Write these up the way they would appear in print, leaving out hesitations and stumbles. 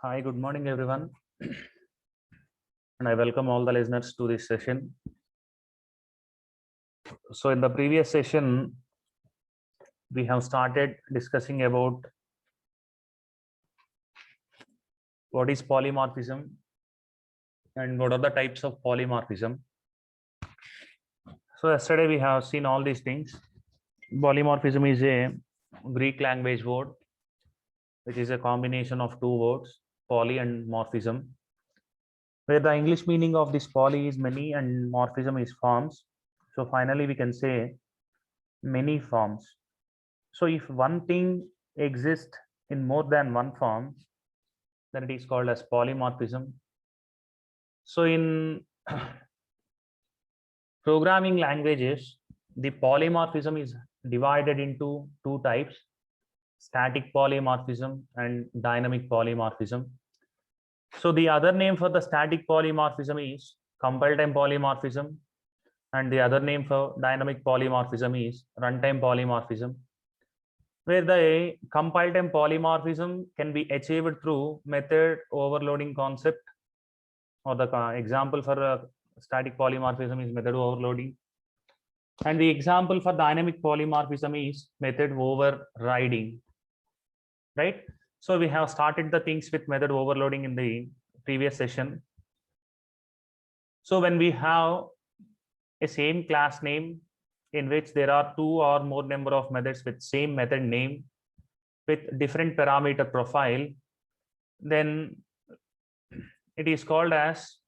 Hi, good morning, everyone. And I welcome all the listeners to this session. So, in the previous session, we have started discussing about what is polymorphism and what are the types of polymorphism. So, yesterday we have seen all these things. Polymorphism is a Greek language word, which is a combination of two words, poly and morphism, where the English meaning of this poly is many and morphism is forms. So, finally, we can say many forms. So if one thing exists in more than one form, then it is called as polymorphism. So in programming languages, the polymorphism is divided into two types: static polymorphism and dynamic polymorphism. So the other name for the static polymorphism is compile time polymorphism, and the other name for dynamic polymorphism is runtime polymorphism, where the compile time polymorphism can be achieved through method overloading concept, or the example for static polymorphism is method overloading, and the example for dynamic polymorphism is method overriding, right? So we have started the things with method overloading in the previous session. So when we have a same class name in which there are two or more number of methods with same method name with different parameter profile, then it is called as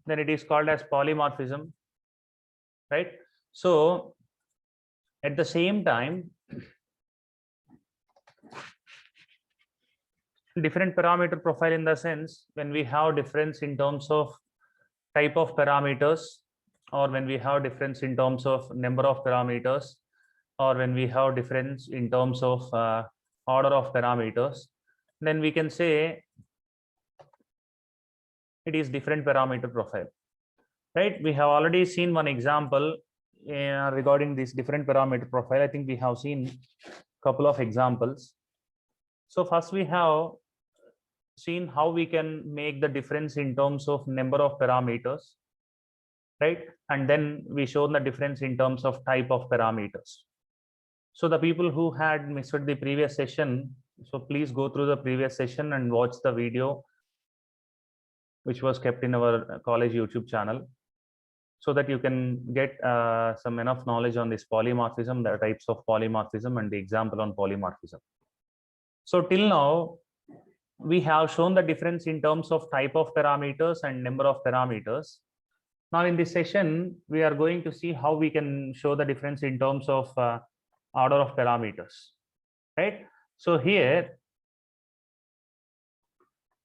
polymorphism, right? So at the same time, different parameter profile in the sense when we have difference in terms of type of parameters, or when we have difference in terms of number of parameters, or when we have difference in terms of order of parameters, then we can say it is different parameter profile, right? We have already seen one example regarding this different parameter profile. I think we have seen a couple of examples. So first we have seen how we can make the difference in terms of number of parameters, right? And then we shown the difference in terms of type of parameters. So the people who had missed the previous session, so please go through the previous session and watch the video which was kept in our college YouTube channel, so that you can get some enough knowledge on this polymorphism, the types of polymorphism, and the example on polymorphism. So till now, we have shown the difference in terms of type of parameters and number of parameters. Now in this session, we are going to see how we can show the difference in terms of order of parameters, right? So here,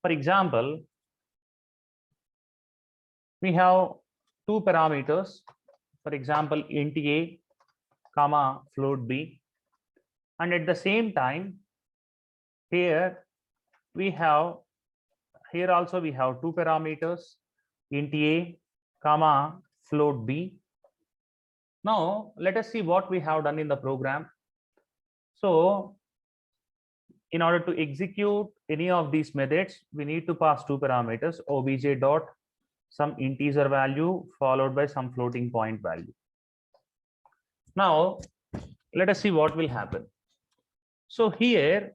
for example, we have two parameters, for example, int a comma float b, and at the same time, here we have, here also we have two parameters, int a comma float b. Now let us see what we have done in the program. So in order to execute any of these methods, we need to pass two parameters, obj dot some integer value followed by some floating point value. Now let us see what will happen. So here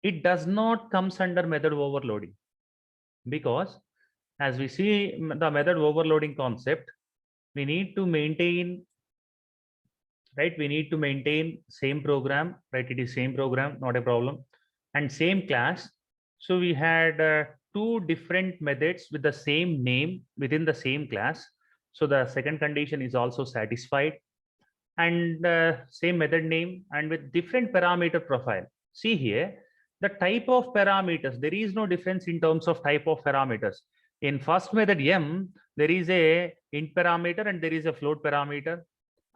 it does not comes under method overloading, because as we see the method overloading concept, we need to maintain, right? We need to maintain same program, right? It is same program, not a problem, and same class. So we had two different methods with the same name within the same class. So the second condition is also satisfied, and same method name and with different parameter profile. See here, the type of parameters, there is no difference in terms of type of parameters. In first method m, there is a int parameter and there is a float parameter,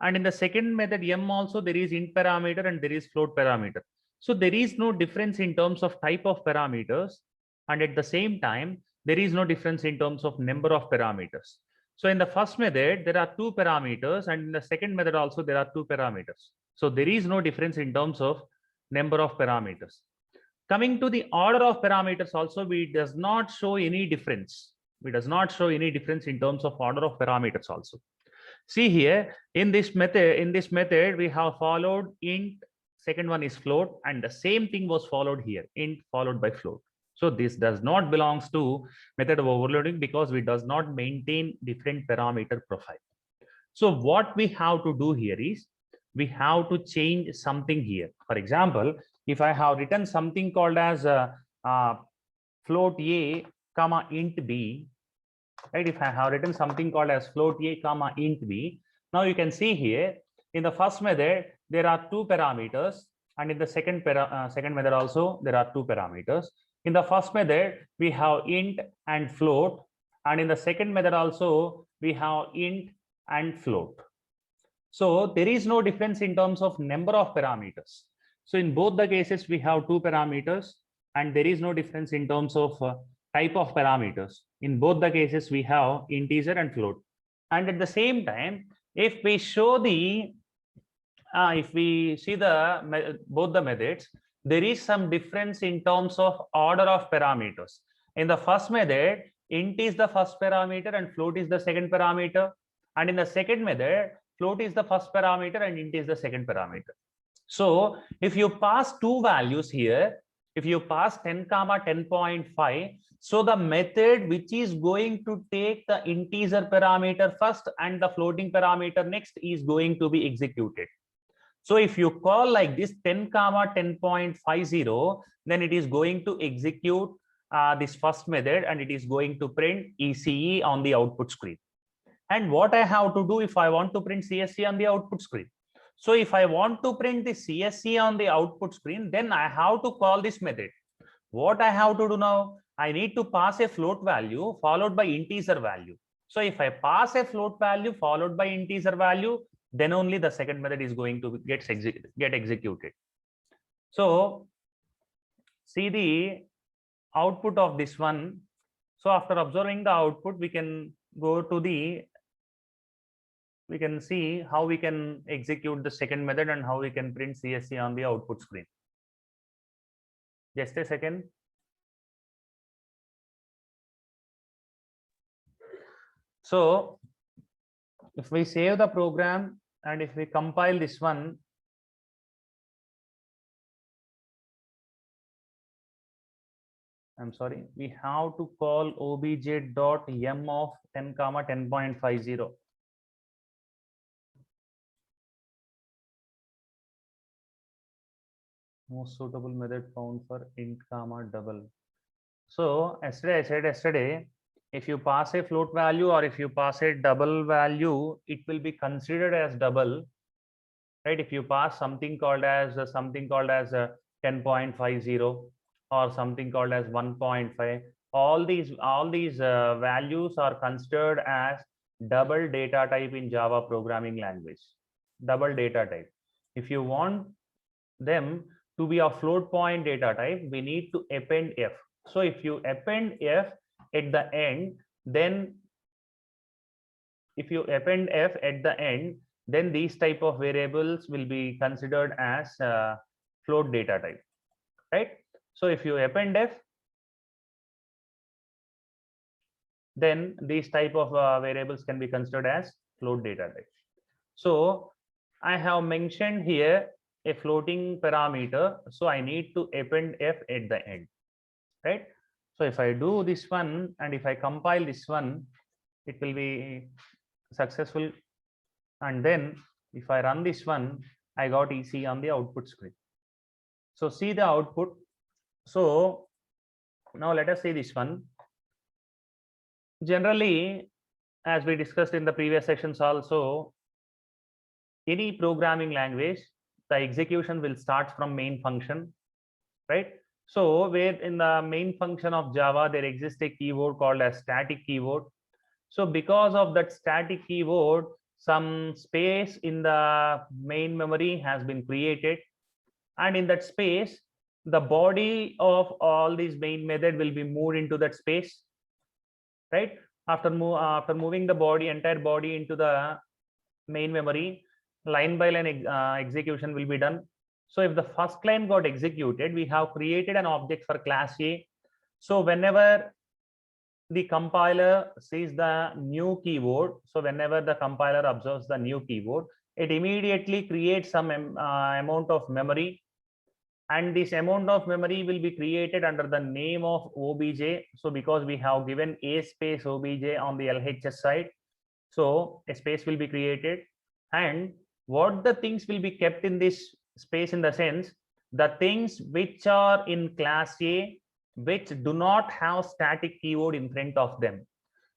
and in the second method m also there is int parameter and there is float parameter. So there is no difference in terms of type of parameters, and at the same time there is no difference in terms of number of parameters. So in the first method, there are two parameters, and in the second method also there are two parameters. So there is no difference in terms of number of parameters. Coming to the order of parameters also, we does not show any difference. We does not show any difference in terms of order of parameters also. See here, in this method, we have followed int, second one is float, and the same thing was followed here, int followed by float. So this does not belongs to method of overloading because we does not maintain different parameter profile. So what we have to do here is we have to change something here. For example, if I have written something called as float a comma int b, right? If I have written something called as float a comma int b, now you can see here in the first method there are two parameters, and in the second method also there are two parameters. In the first method we have int and float, and in the second method also we have int and float. So there is no difference in terms of number of parameters. So in both the cases we have two parameters, and there is no difference in terms of type of parameters. In both the cases we have integer and float. And at the same time, if we show the if we see the both the methods, there is some difference in terms of order of parameters. In the first method, int is the first parameter and float is the second parameter, and in the second method, float is the first parameter and int is the second parameter. So if you pass two values here, if you pass 10 comma 10.5, so the method which is going to take the integer parameter first and the floating parameter next is going to be executed. So if you call like this 10 comma 10.50, then it is going to execute this first method, and it is going to print ECE on the output screen. And what I have to do if I want to print CSE on the output screen? So if I want to print the CSE on the output screen, then I have to call this method. What I have to do now? I need to pass a float value followed by integer value. So if I pass a float value followed by integer value, then only the second method is going to get executed. So see the output of this one. So after observing the output, we can go to the, we can see how we can execute the second method and how we can print CSE on the output screen. Just a second. So if we save the program and if we compile this one, I'm sorry, we have to call obj.m of 10 comma 10.50. Most suitable method found for int comma double. So yesterday I said yesterday, if you pass a float value or if you pass a double value, it will be considered as double, right? If you pass something called as 10.50 or something called as 1.5, all these values are considered as double data type in Java programming language. Double data type. If you want them to be a float point data type, we need to append f. So if you append f at the end, then if you append f at the end, then these type of variables will be considered as float data type, right? So if you append f, then these type of variables can be considered as float data type. So I have mentioned here a floating parameter, so I need to append f at the end, right? So if I do this one and if I compile this one, it will be successful. And then if I run this one, I got EC on the output screen. So see the output. So now let us see this one. Generally, as we discussed in the previous sessions also, any programming language, the execution will start from main function, right? So where in the main function of Java, there exists a keyword called as static keyword. So because of that static keyword, some space in the main memory has been created, and in that space, the body of all these main method will be moved into that space, right? After moving the entire body into the main memory, line by line execution will be done. So if the first line got executed, we have created an object for class A. So whenever the compiler sees the new keyword, so whenever the compiler observes the new keyword, it immediately creates some amount of memory, and this amount of memory will be created under the name of obj. So because we have given a space obj on the LHS side, so a space will be created, and what the things will be kept in this space, in the sense the things which are in class A which do not have static keyword in front of them.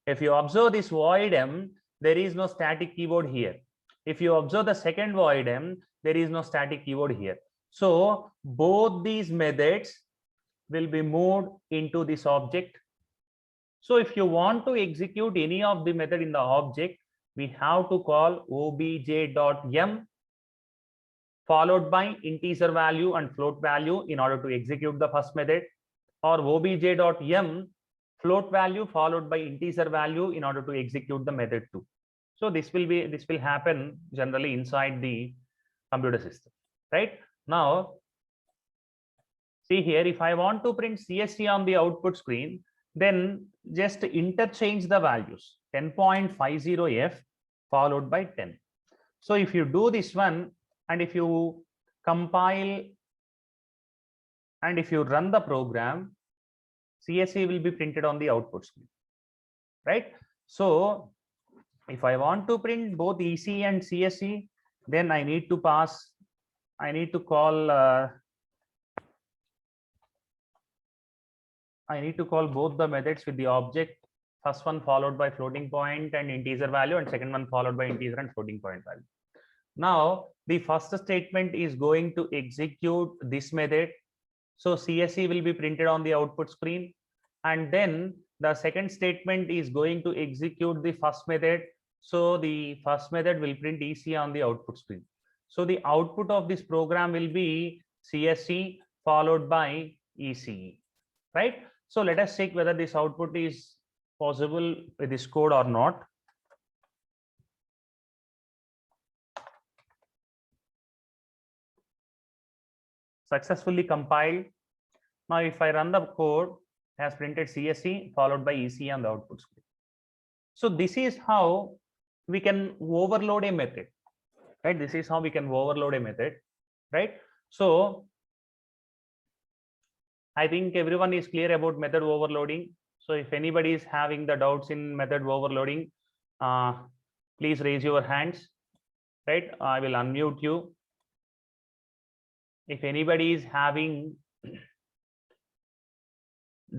If you observe this void m, there is no static keyword here. If you observe the second void m, there is no static keyword here. So both these methods will be moved into this object. So if you want to execute any of the method in the object, we have to call obj.m followed by integer value and float value in order to execute the first method, or obj.m float value followed by integer value in order to execute the method 2. So this will happen generally inside the computer system, right? Now see here, if I want to print CSC on the output screen, then just interchange the values 10.50f followed by 10. So if you do this one, and if you compile and if you run the program, CSC will be printed on the output screen, right? So if I want to print both EC and CSC, then I need to call both the methods with the object, first one followed by floating point and integer value, and second one followed by integer and floating point value. Now the first statement is going to execute this method, so CSC will be printed on the output screen, and then the second statement is going to execute the first method, so the first method will print EC on the output screen. So the output of this program will be CSC followed by EC, right? So let us check whether this output is possible with this code or not. Successfully compiled. Now if I run the code, it has printed CSC followed by EC on the output screen. So this is how we can overload a method, right? This is how we can overload a method, right? So I think everyone is clear about method overloading. So if anybody is having the doubts in method overloading, please raise your hands, right? I will unmute you. If anybody is having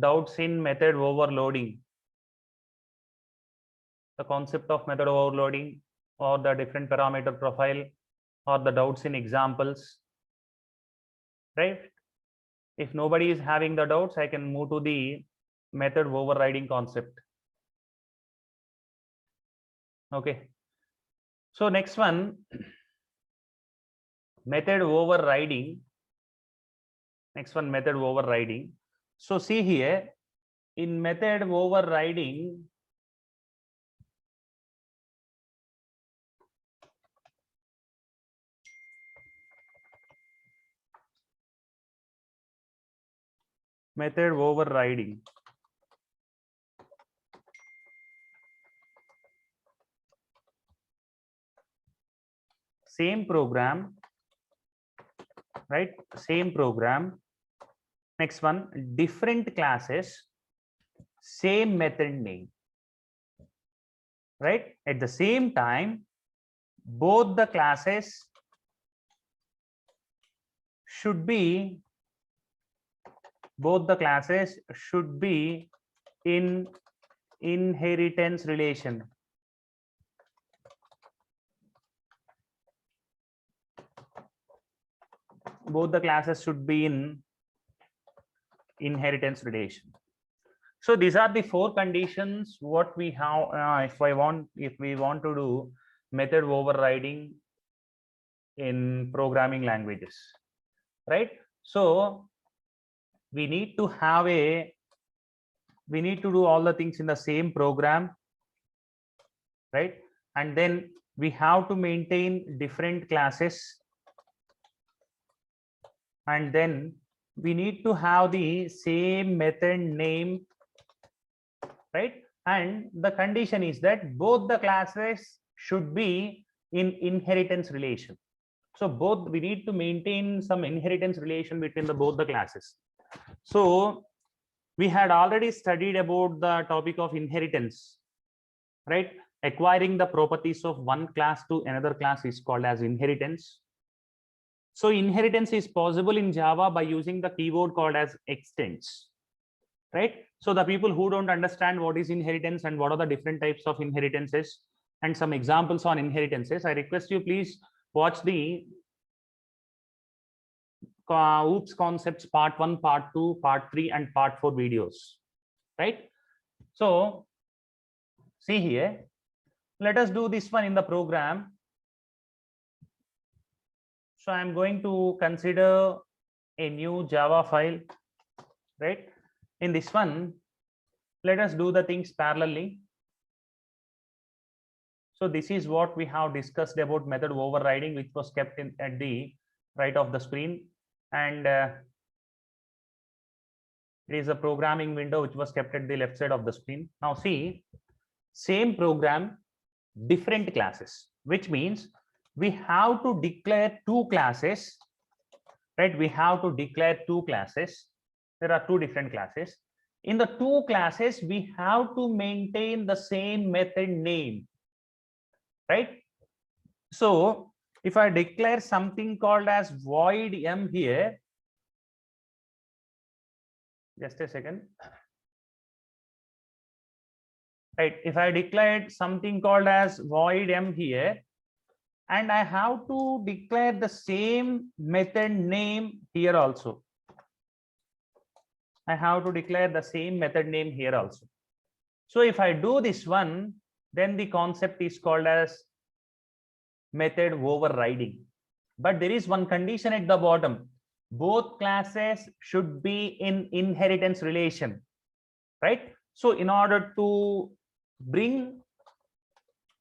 doubts in method overloading, the concept of method overloading, or the different parameter profile, or the doubts in examples, right? If nobody is having the doubts, I can move to the method overriding concept. Okay. So next one, method overriding. Next one, method overriding. So see here, in method overriding, same program, right? Same program. Next one, different classes, same method name, right? At the same time, both the classes should be in inheritance relation. Both the classes should be in inheritance relation. So these are the 4 conditions what we have if we want to do method overriding in programming languages, right? So we need to do all the things in the same program, right? And then we have to maintain different classes, and then we need to have the same method name, right? And the condition is that both the classes should be in inheritance relation. So both, we need to maintain some inheritance relation between the both the classes. So we had already studied about the topic of inheritance, right? Acquiring the properties of one class to another class is called as inheritance. So inheritance is possible in Java by using the keyword called as extends, right? So the people who don't understand what is inheritance and what are the different types of inheritances and some examples on inheritances, I request you please watch the OOPS concepts part 1, part 2, part 3, and part 4 videos, right? So see here, let us do this one in the program. So I'm going to consider a new Java file, right? In this one, let us do the things parallelly. So this is what we have discussed about method overriding, which was kept in at the right of the screen, and it is a programming window which was kept at the left side of the screen. Now see, same program, different classes, which means we have to declare two classes, right? We have to declare two classes. There are two different classes. In the two classes, we have to maintain the same method name, right? So if I declare something called as void m here, just a second, right? If I declared something called as void m here, and I have to declare the same method name here also. I have to declare the same method name here also. So if I do this one, then the concept is called as method overriding. But there is one condition at the bottom. Both classes should be in inheritance relation, right? So in order to bring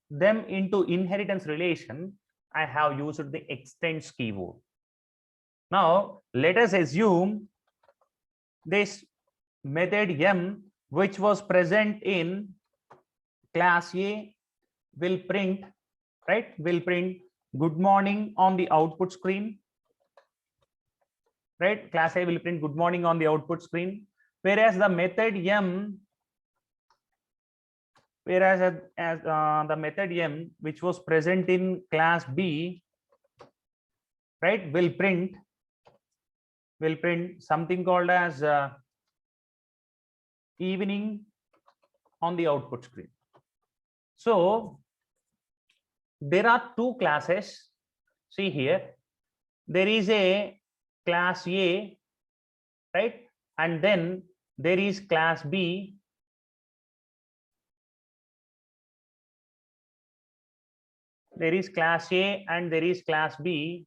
them into inheritance relation, I have used the extends keyword. Now let us assume this method m, which was present in class A, will print, right? Will print good morning on the output screen, right? Class A will print good morning on the output screen, whereas the method m, the method m, which was present in class B, right, will print something called as evening on the output screen. So there are two classes. See here, there is a class A, right? And then there is class B. There is class A and there is class B.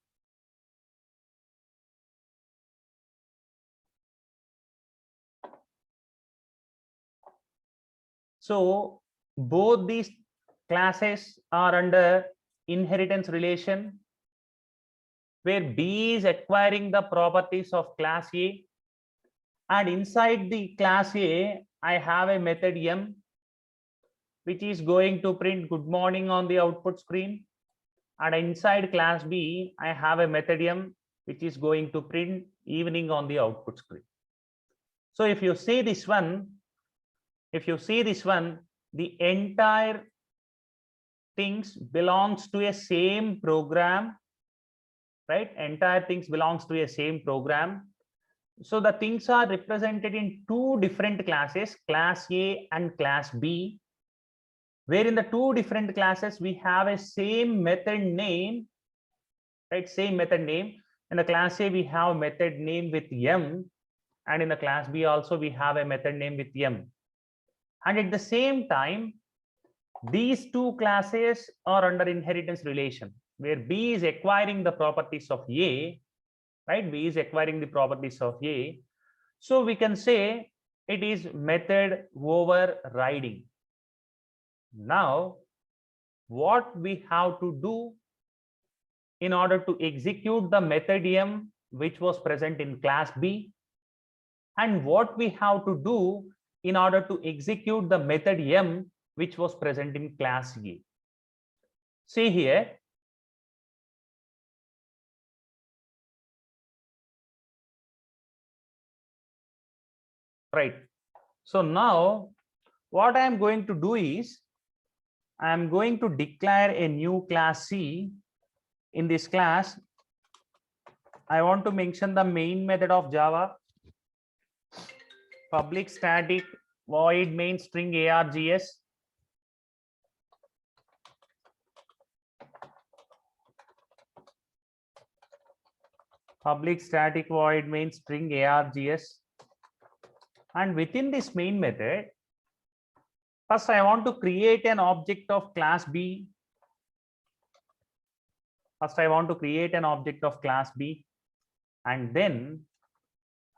So both these classes are under inheritance relation, where B is acquiring the properties of class A, and inside the class A, I have a method m, which is going to print good morning on the output screen, and inside class B, I have a method m, which is going to print evening on the output screen. So if you see this one, the entire things belongs to a same program, right? Entire things belongs to a same program. So the things are represented in two different classes, class A and class B, where in the two different classes we have a same method name, right? Same method name. In the class A, we have method name with m, and in the class B also we have a method name with m. And at the same time, these two classes are under inheritance relation, where B is acquiring the properties of A, right? B is acquiring the properties of A. So we can say it is method overriding. Now what we have to do in order to execute the method M which was present in class B, and what we have to do in order to execute the method M which was present in class A. See here, right? So now what I am going to do is I am going to declare a new class C. In this class, I want to mention the main method of Java, public static void main string args, public static void main string args, and within this main method, first I want to create an object of class B. First I want to create an object of class B, and then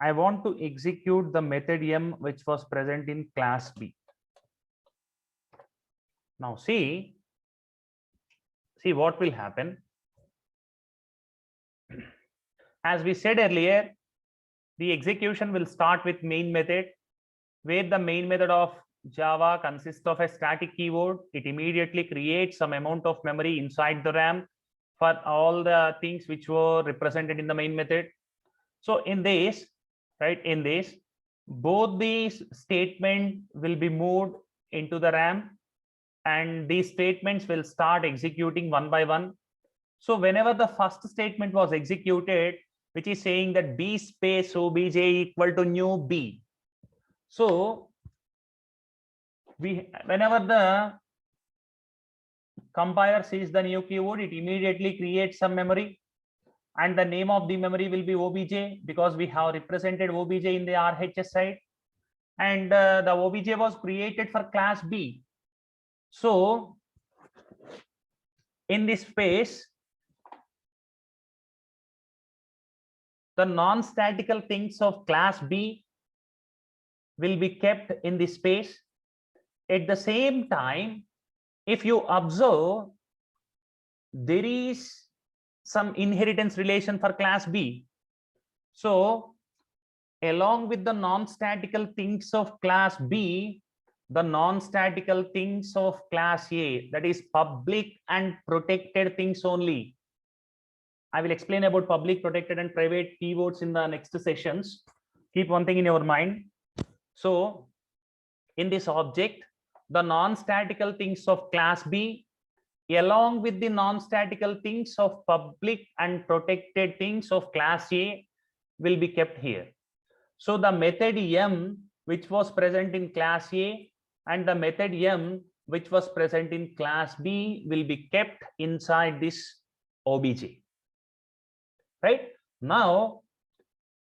I want to execute the method M which was present in class B. Now see what will happen. As we said earlier, the execution will start with main method, where the main method of Java consists of a static keyword. It immediately creates some amount of memory inside the RAM for all the things which were represented in the main method. So in this, right, in this, both these statements will be moved into the RAM, and these statements will start executing one by one. So whenever the first statement was executed, which is saying that B space obj equal to new B. So whenever the compiler sees the new keyword, it immediately creates some memory, and the name of the memory will be obj, because we have represented obj in the RHS side, and the obj was created for class B. So in this space, the non-statical things of class B will be kept in this space. At the same time, if you observe, there is some inheritance relation for class B. So along with the non-statical things of class B, the non-statical things of class A, that is public and protected things only. I will explain about public, protected, and private keywords in the next sessions. Keep one thing in your mind. So in this object, the non-statical things of class B along with the non-statical things of public and protected things of class A will be kept here. So the method M which was present in class A and the method M which was present in class B will be kept inside this obj. Right? Now,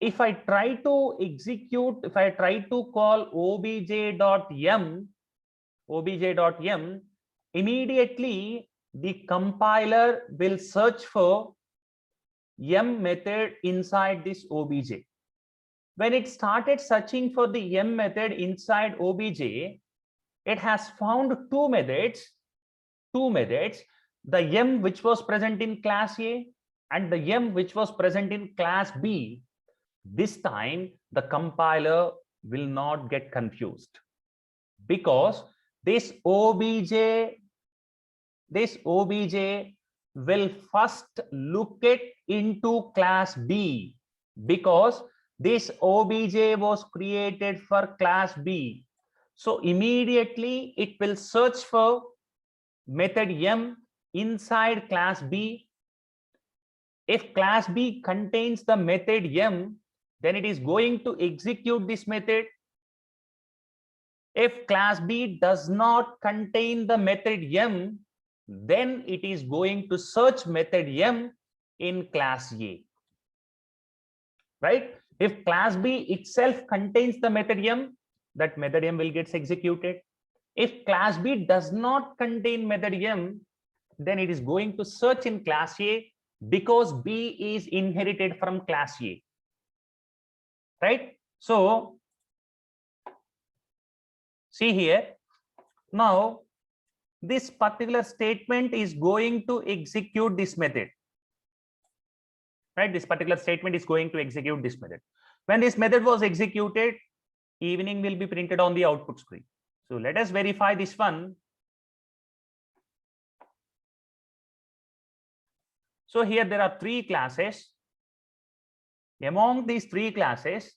if I try to execute, if I try to call obj.m, immediately the compiler will search for M method inside this obj. When it started searching for the M method inside obj, it has found two methods, the M which was present in class A and the M which was present in class B. This time the compiler will not get confused, because this obj will first look it into class B, because this obj was created for class B. So immediately it will search for method M inside class B. If class B contains the method M, then it is going to execute this method. If class B does not contain the method M, then it is going to search method M in class A. Right? If class B itself contains the method M, that method M will get executed. If class B does not contain method M, then it is going to search in class A, because B is inherited from class A. Right? So see here, now this particular statement is going to execute this method, right? This particular statement is going to execute this method. When this method was executed, evening will be printed on the output screen. So let us verify this one. So here there are three classes. Among these three classes,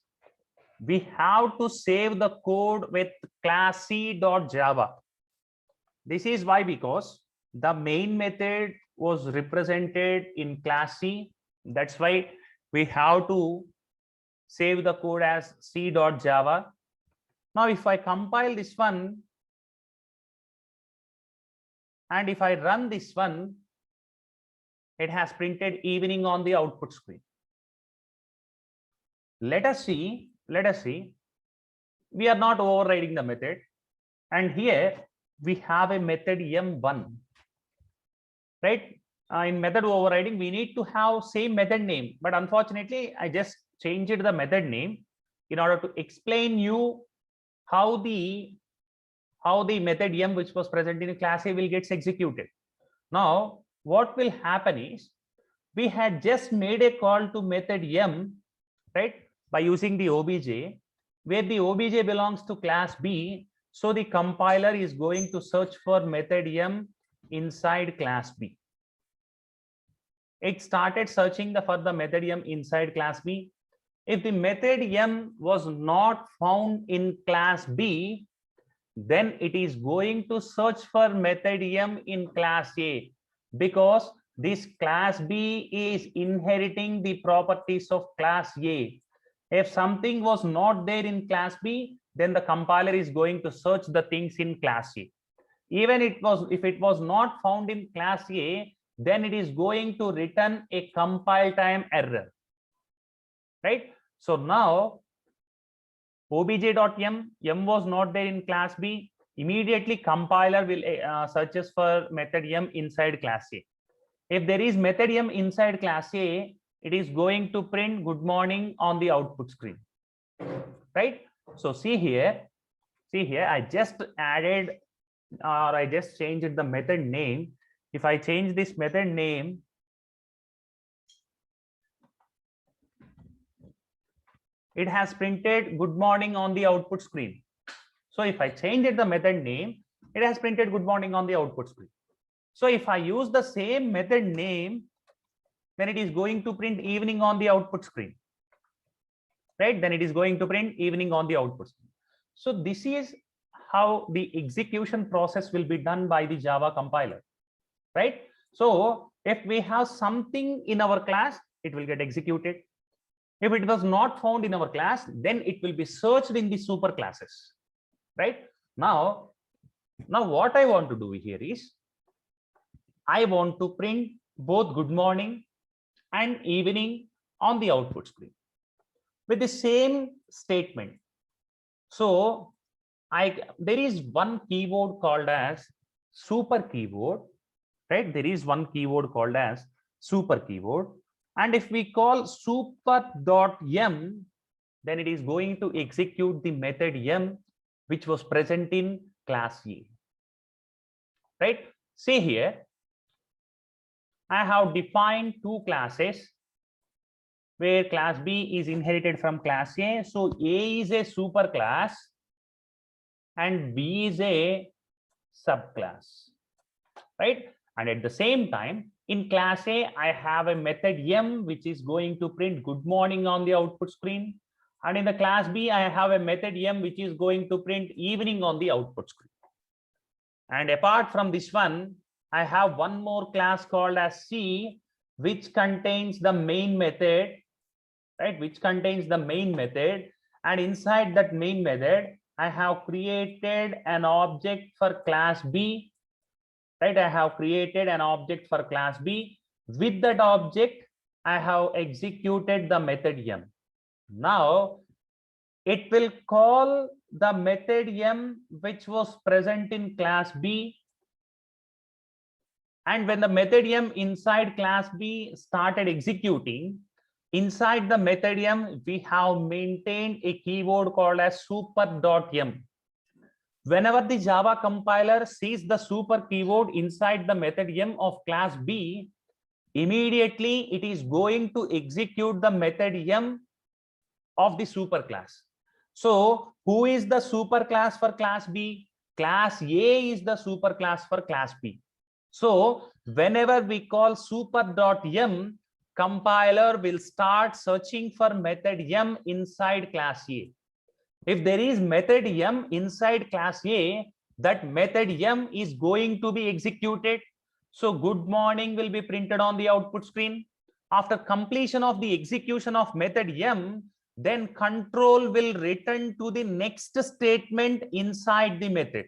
we have to save the code with class C.java. This is why, because the main method was represented in class C. That's why we have to save the code as C.java. Now, if I compile this one and if I run this one, it has printed evening on the output screen. Let us see. We are not overriding the method. And here we have a method M1, right? In method overriding, we need to have same method name, but unfortunately, I just changed the method name in order to explain you how the method M, which was present in class A, will get executed. Now, what will happen is we had just made a call to method M, right, by using the obj, where the obj belongs to class B. So the compiler is going to search for method M inside class B. It started searching for the method M inside class B. If the method M was not found in class B, then it is going to search for method M in class A, because this class B is inheriting the properties of class A. If something was not there in class B, then the compiler is going to search the things in class A. Even if it was not found in class A, then it is going to return a compile time error, right? So now obj.m, M was not there in class B. Immediately compiler will searches for method M inside class A. If there is method M inside class A, it is going to print good morning on the output screen, right? So see here, I just added, or I just changed the method name. If I change this method name, it has printed good morning on the output screen. So if I changed the method name, it has printed good morning on the output screen. So if I use the same method name, then it is going to print evening on the output screen, right? Then it is going to print evening on the output screen. So this is how the execution process will be done by the Java compiler, right? So if we have something in our class, it will get executed. If it was not found in our class, then it will be searched in the super classes, right? Now what I want to do here is I want to print both good morning and evening on the output screen with the same statement. So there is one keyword called as super keyword, right? There is one keyword called as super keyword. And if we call super.m, then it is going to execute the method M, which was present in class A, right? See here, I have defined two classes where class B is inherited from class A. So A is a super class and B is a subclass, right? And at the same time, in class A, I have a method M, which is going to print good morning on the output screen. And in the class B, I have a method M, which is going to print evening on the output screen. And apart from this one, I have one more class called as C, which contains the main method, right? Which contains the main method. And inside that main method, I have created an object for class B, right? I have created an object for class B. With that object, I have executed the method M. Now, it will call the method M, which was present in class B. And when the method M inside class B started executing, inside the method M, we have maintained a keyword called as super.m. Whenever the Java compiler sees the super keyword inside the method m of class B, immediately it is going to execute the method m of the super class. So who is the super class for class B? Class A is the super class for class B. So whenever we call super.m, compiler will start searching for method m inside class A. If there is method m inside class A, that method m is going to be executed. So good morning will be printed on the output screen. After completion of the execution of method m, then control will return to the next statement inside the method.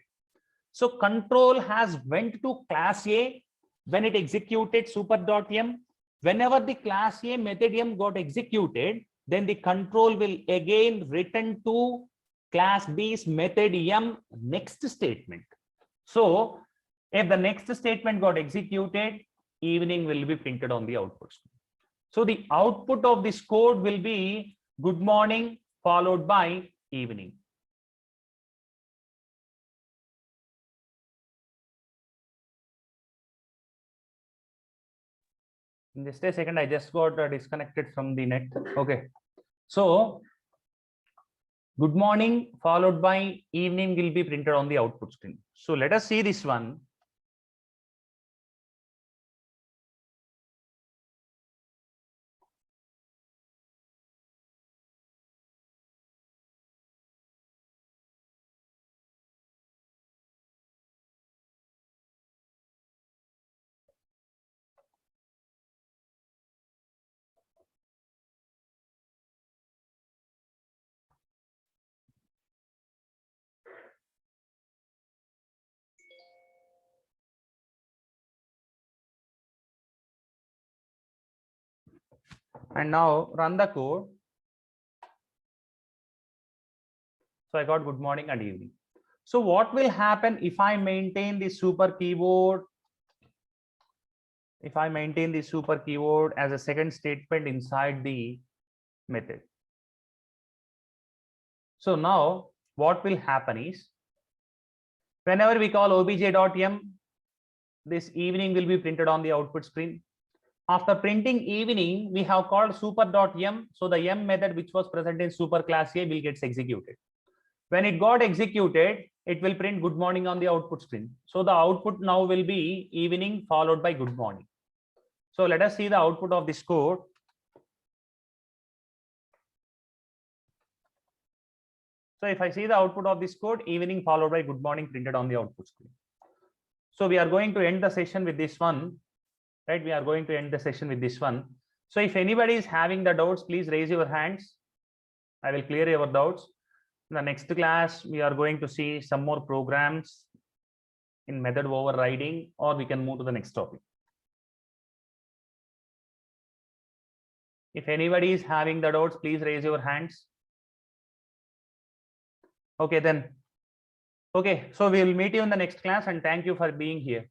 So control has went to class A when it executed super.m. Whenever the class A method m got executed, then the control will again return to class B's method m next statement. So if the next statement got executed, evening will be printed on the output screen. So the output of this code will be good morning followed by evening. Just a second, I just got disconnected from the net. Okay, so good morning followed by evening will be printed on the output screen. So let us see this one. And now run the code. So I got good morning and evening. So what will happen if I maintain the super keyword? If I maintain the super keyword as a second statement inside the method. So now what will happen is, whenever we call obj.m, this evening will be printed on the output screen. After printing evening, we have called super.m. So the m method which was present in super class A will get executed. When it got executed, it will print good morning on the output screen. So the output now will be evening followed by good morning. So let us see the output of this code. So if I see the output of this code, evening followed by good morning printed on the output screen. So we are going to end the session with this one, right? We are going to end the session with this one. So if anybody is having the doubts, please raise your hands. I will clear your doubts. In the next class, we are going to see some more programs in method overriding, or we can move to the next topic. If anybody is having the doubts, please raise your hands. Okay, then. Okay, so we will meet you in the next class, and thank you for being here.